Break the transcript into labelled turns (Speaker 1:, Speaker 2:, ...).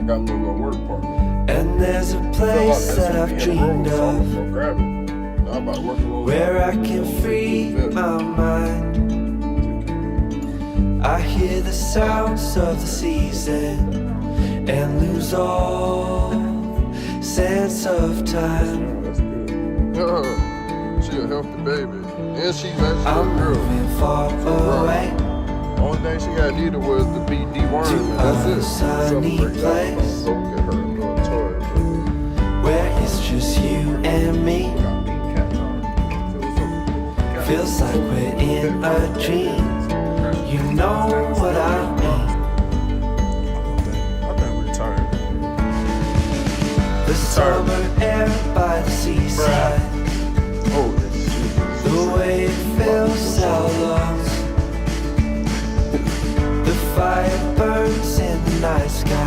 Speaker 1: got a little work partner.
Speaker 2: And there's a place that I've dreamed of where I can free my mind. I hear the sounds of the season and lose all sense of time.
Speaker 1: That's good. She a healthy baby. And she's actually
Speaker 2: I'm
Speaker 1: a girl.
Speaker 2: moving far away.
Speaker 1: Only thing she got needed was to be dewormed. That's it.
Speaker 2: Sunny place.
Speaker 1: Go get her a little toy.
Speaker 2: Where it's just you and me. Feels like we're in a dream. You know what I mean.
Speaker 1: I think we're tired.
Speaker 2: The summer air by the seaside.
Speaker 1: Oh, yes.
Speaker 2: The way it fills our lungs. The fire burns in the night sky.